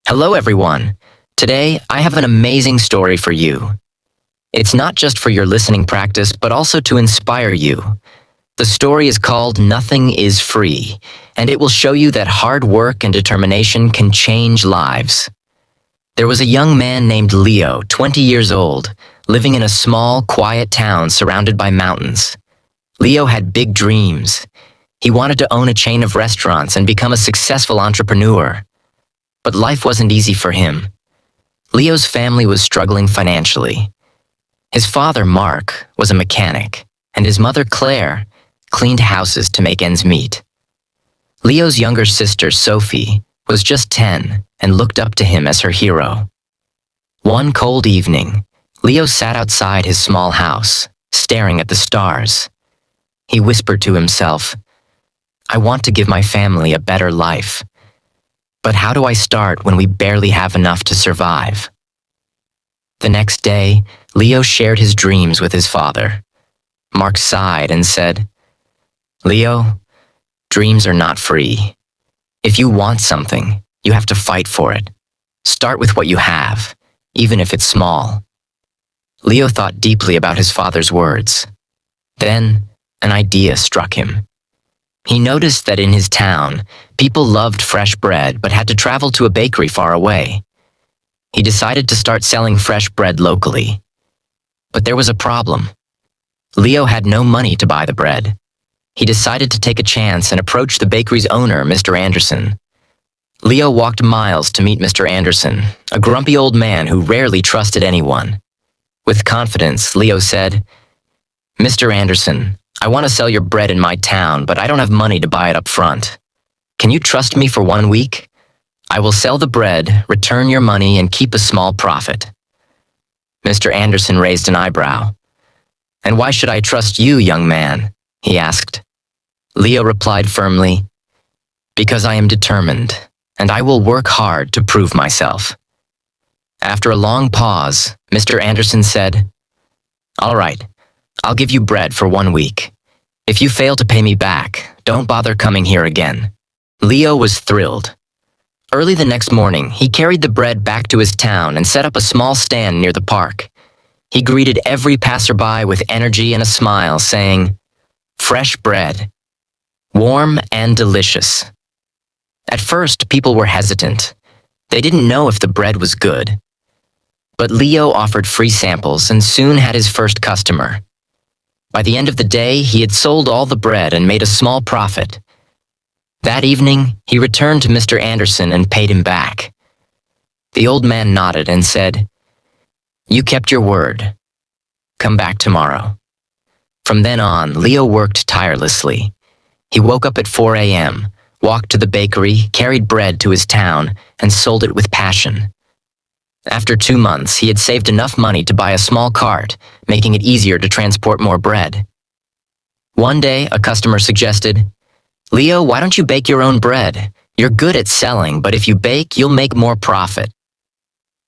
Hello, everyone. Today, I have an amazing story for you. It's not just for your listening practice, but also to inspire you. The story is called Nothing is Free, and it will show you that hard work and determination can change lives. There was a young man named Leo, 20 years old, living in a small, quiet town surrounded by mountains. Leo had big dreams. He wanted to own a chain of restaurants and become a successful entrepreneur. But life wasn't easy for him. Leo's family was struggling financially. His father, Mark, was a mechanic, and his mother, Claire, cleaned houses to make ends meet. Leo's younger sister, Sophie, was just 10 and looked up to him as her hero. One cold evening, Leo sat outside his small house, staring at the stars. He whispered to himself, "I want to give my family a better life. But how do I start when we barely have enough to survive?" The next day, Leo shared his dreams with his father. Mark sighed and said, "Leo, dreams are not free. If you want something, you have to fight for it. Start with what you have, even if it's small." Leo thought deeply about his father's words. Then, an idea struck him. He noticed that in his town, people loved fresh bread but had to travel to a bakery far away. He decided to start selling fresh bread locally. But there was a problem. Leo had no money to buy the bread. He decided to take a chance and approach the bakery's owner, Mr. Anderson. Leo walked miles to meet Mr. Anderson, a grumpy old man who rarely trusted anyone. With confidence, Leo said, "Mr. Anderson, I want to sell your bread in my town, but I don't have money to buy it up front. Can you trust me for 1 week? I will sell the bread, return your money, and keep a small profit." Mr. Anderson raised an eyebrow. "And why should I trust you, young man?" he asked. Leo replied firmly, "Because I am determined, and I will work hard to prove myself." After a long pause, Mr. Anderson said, "All right, I'll give you bread for 1 week. If you fail to pay me back, don't bother coming here again." Leo was thrilled. Early the next morning, he carried the bread back to his town and set up a small stand near the park. He greeted every passerby with energy and a smile, saying, "Fresh bread. Warm and delicious." At first, people were hesitant. They didn't know if the bread was good. But Leo offered free samples and soon had his first customer. By the end of the day, he had sold all the bread and made a small profit. That evening, he returned to Mr. Anderson and paid him back. The old man nodded and said, "You kept your word. Come back tomorrow." From then on, Leo worked tirelessly. He woke up at 4 a.m., walked to the bakery, carried bread to his town, and sold it with passion. After 2 months, he had saved enough money to buy a small cart, making it easier to transport more bread. One day, a customer suggested, "Leo, why don't you bake your own bread? You're good at selling, but if you bake, you'll make more profit."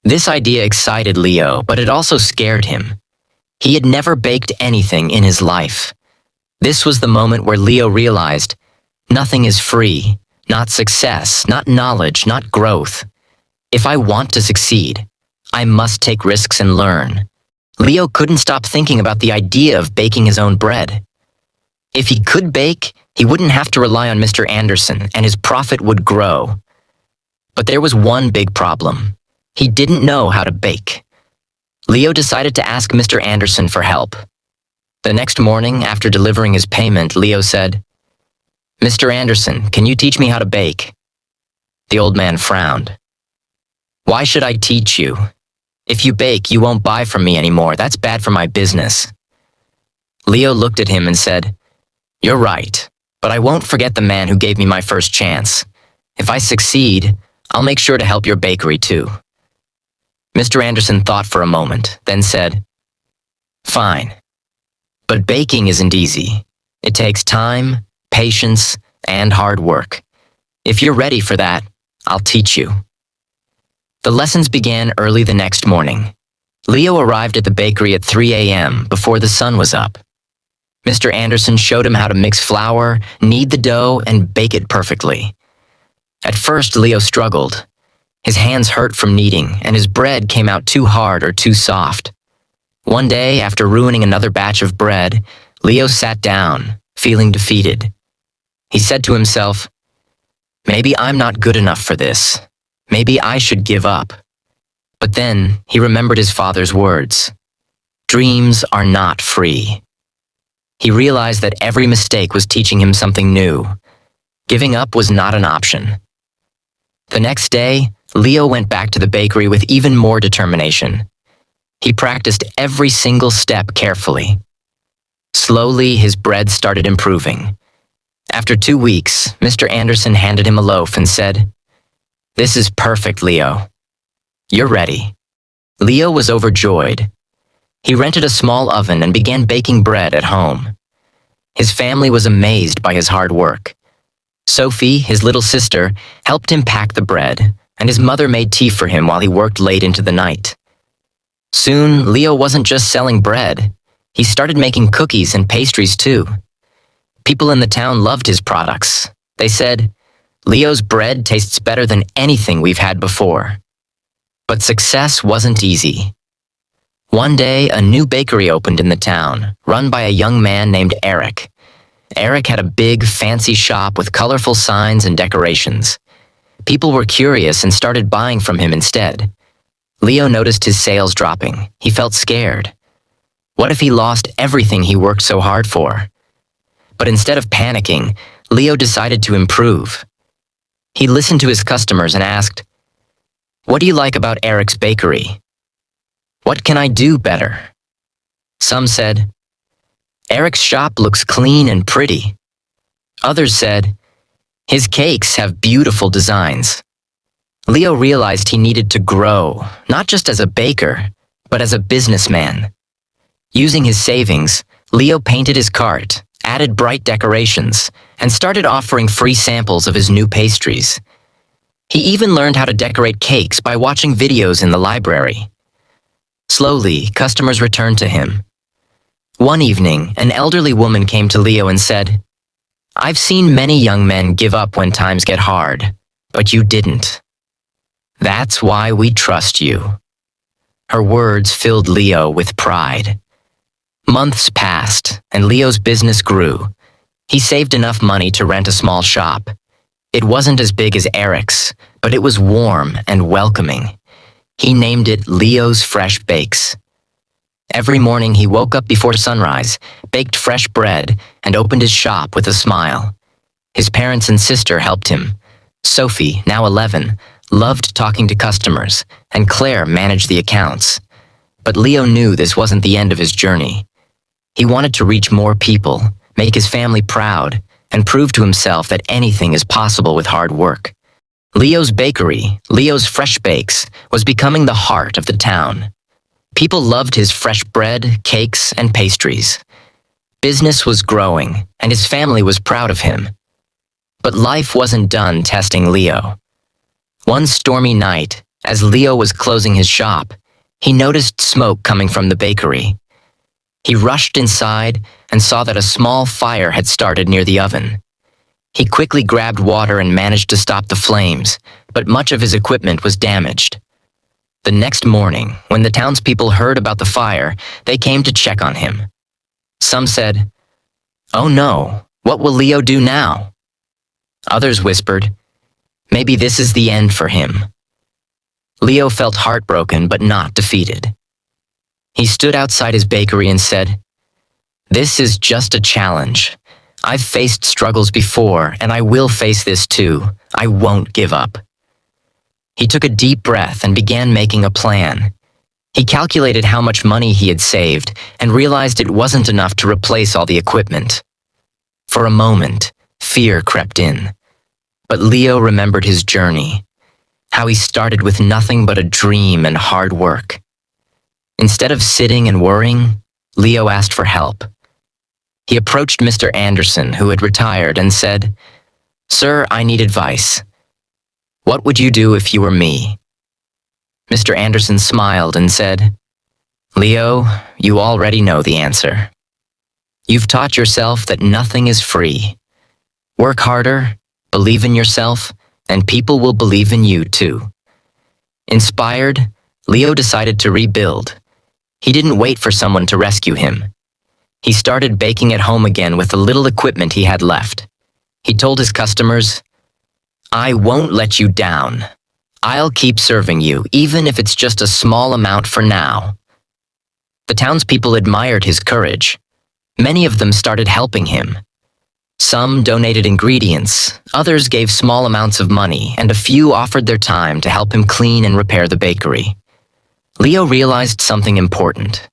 This idea excited Leo, but it also scared him. He had never baked anything in his life. This was the moment where Leo realized, nothing is free, not success, not knowledge, not growth. If I want to succeed, I must take risks and learn. Leo couldn't stop thinking about the idea of baking his own bread. If he could bake, he wouldn't have to rely on Mr. Anderson, and his profit would grow. But there was one big problem. He didn't know how to bake. Leo decided to ask Mr. Anderson for help. The next morning, after delivering his payment, Leo said, "Mr. Anderson, can you teach me how to bake?" The old man frowned. "Why should I teach you? If you bake, you won't buy from me anymore. That's bad for my business." Leo looked at him and said, "You're right, but I won't forget the man who gave me my first chance. If I succeed, I'll make sure to help your bakery too." Mr. Anderson thought for a moment, then said, "Fine. But baking isn't easy. It takes time, patience, and hard work. If you're ready for that, I'll teach you." The lessons began early the next morning. Leo arrived at the bakery at 3 a.m. before the sun was up. Mr. Anderson showed him how to mix flour, knead the dough, and bake it perfectly. At first, Leo struggled. His hands hurt from kneading, and his bread came out too hard or too soft. One day, after ruining another batch of bread, Leo sat down, feeling defeated. He said to himself, "Maybe I'm not good enough for this. Maybe I should give up." But then he remembered his father's words. Dreams are not free. He realized that every mistake was teaching him something new. Giving up was not an option. The next day, Leo went back to the bakery with even more determination. He practiced every single step carefully. Slowly, his bread started improving. After 2 weeks, Mr. Anderson handed him a loaf and said, "This is perfect, Leo. You're ready." Leo was overjoyed. He rented a small oven and began baking bread at home. His family was amazed by his hard work. Sophie, his little sister, helped him pack the bread, and his mother made tea for him while he worked late into the night. Soon, Leo wasn't just selling bread. He started making cookies and pastries too. People in the town loved his products. They said, "Leo's bread tastes better than anything we've had before." But success wasn't easy. One day, a new bakery opened in the town, run by a young man named Eric. Eric had a big, fancy shop with colorful signs and decorations. People were curious and started buying from him instead. Leo noticed his sales dropping. He felt scared. What if he lost everything he worked so hard for? But instead of panicking, Leo decided to improve. He listened to his customers and asked, "What do you like about Eric's bakery? What can I do better?" Some said, "Eric's shop looks clean and pretty." Others said, "His cakes have beautiful designs." Leo realized he needed to grow, not just as a baker, but as a businessman. Using his savings, Leo painted his cart, added bright decorations, and started offering free samples of his new pastries. He even learned how to decorate cakes by watching videos in the library. Slowly, customers returned to him. One evening, an elderly woman came to Leo and said, "I've seen many young men give up when times get hard, but you didn't. That's why we trust you." Her words filled Leo with pride. Months passed, and Leo's business grew. He saved enough money to rent a small shop. It wasn't as big as Eric's, but it was warm and welcoming. He named it Leo's Fresh Bakes. Every morning he woke up before sunrise, baked fresh bread, and opened his shop with a smile. His parents and sister helped him. Sophie, now 11, loved talking to customers, and Claire managed the accounts. But Leo knew this wasn't the end of his journey. He wanted to reach more people, make his family proud, and prove to himself that anything is possible with hard work. Leo's bakery, Leo's Fresh Bakes, was becoming the heart of the town. People loved his fresh bread, cakes, and pastries. Business was growing, and his family was proud of him. But life wasn't done testing Leo. One stormy night, as Leo was closing his shop, he noticed smoke coming from the bakery. He rushed inside and saw that a small fire had started near the oven. He quickly grabbed water and managed to stop the flames, but much of his equipment was damaged. The next morning, when the townspeople heard about the fire, they came to check on him. Some said, "Oh no, what will Leo do now?" Others whispered, "Maybe this is the end for him." Leo felt heartbroken but not defeated. He stood outside his bakery and said, "This is just a challenge. I've faced struggles before, and I will face this too. I won't give up." He took a deep breath and began making a plan. He calculated how much money he had saved and realized it wasn't enough to replace all the equipment. For a moment, fear crept in. But Leo remembered his journey, how he started with nothing but a dream and hard work. Instead of sitting and worrying, Leo asked for help. He approached Mr. Anderson, who had retired, and said, "Sir, I need advice. What would you do if you were me?" Mr. Anderson smiled and said, "Leo, you already know the answer. You've taught yourself that nothing is free. Work harder, believe in yourself, and people will believe in you too. Inspired, Leo decided to rebuild. He didn't wait for someone to rescue him. He started baking at home again with the little equipment he had left. He told his customers, "I won't let you down. I'll keep serving you, even if it's just a small amount for now." The townspeople admired his courage. Many of them started helping him. Some donated ingredients, others gave small amounts of money, and a few offered their time to help him clean and repair the bakery. Leo realized something important.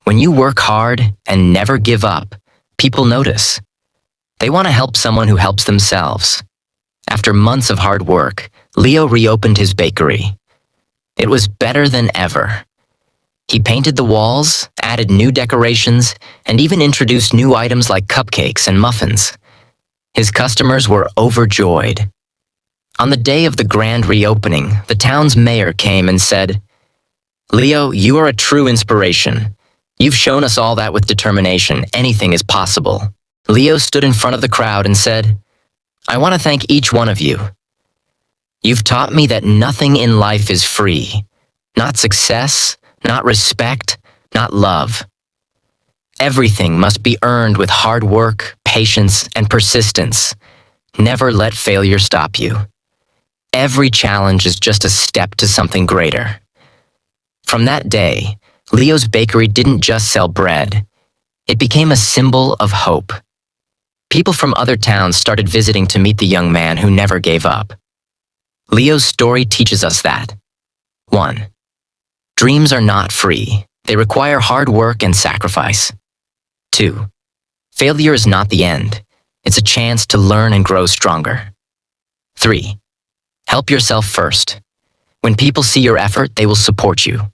When you work hard and never give up, people notice. They want to help someone who helps themselves. After months of hard work, Leo reopened his bakery. It was better than ever. He painted the walls, added new decorations, and even introduced new items like cupcakes and muffins. His customers were overjoyed. On the day of the grand reopening, the town's mayor came and said, "Leo, you are a true inspiration. You've shown us all that with determination, anything is possible." Leo stood in front of the crowd and said, "I want to thank each one of you. You've taught me that nothing in life is free. Not success, not respect, not love. Everything must be earned with hard work, patience, and persistence. Never let failure stop you. Every challenge is just a step to something greater." From that day, Leo's bakery didn't just sell bread. It became a symbol of hope. People from other towns started visiting to meet the young man who never gave up. Leo's story teaches us that 1. Dreams are not free. They require hard work and sacrifice. 2. Failure is not the end. It's a chance to learn and grow stronger. 3. Help yourself first. When people see your effort, they will support you.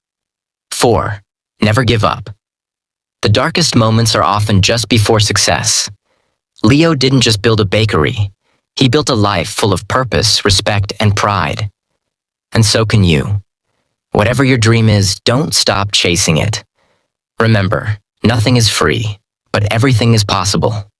4. Never give up. The darkest moments are often just before success. Leo didn't just build a bakery. He built a life full of purpose, respect, and pride. And so can you. Whatever your dream is, don't stop chasing it. Remember, nothing is free, but everything is possible.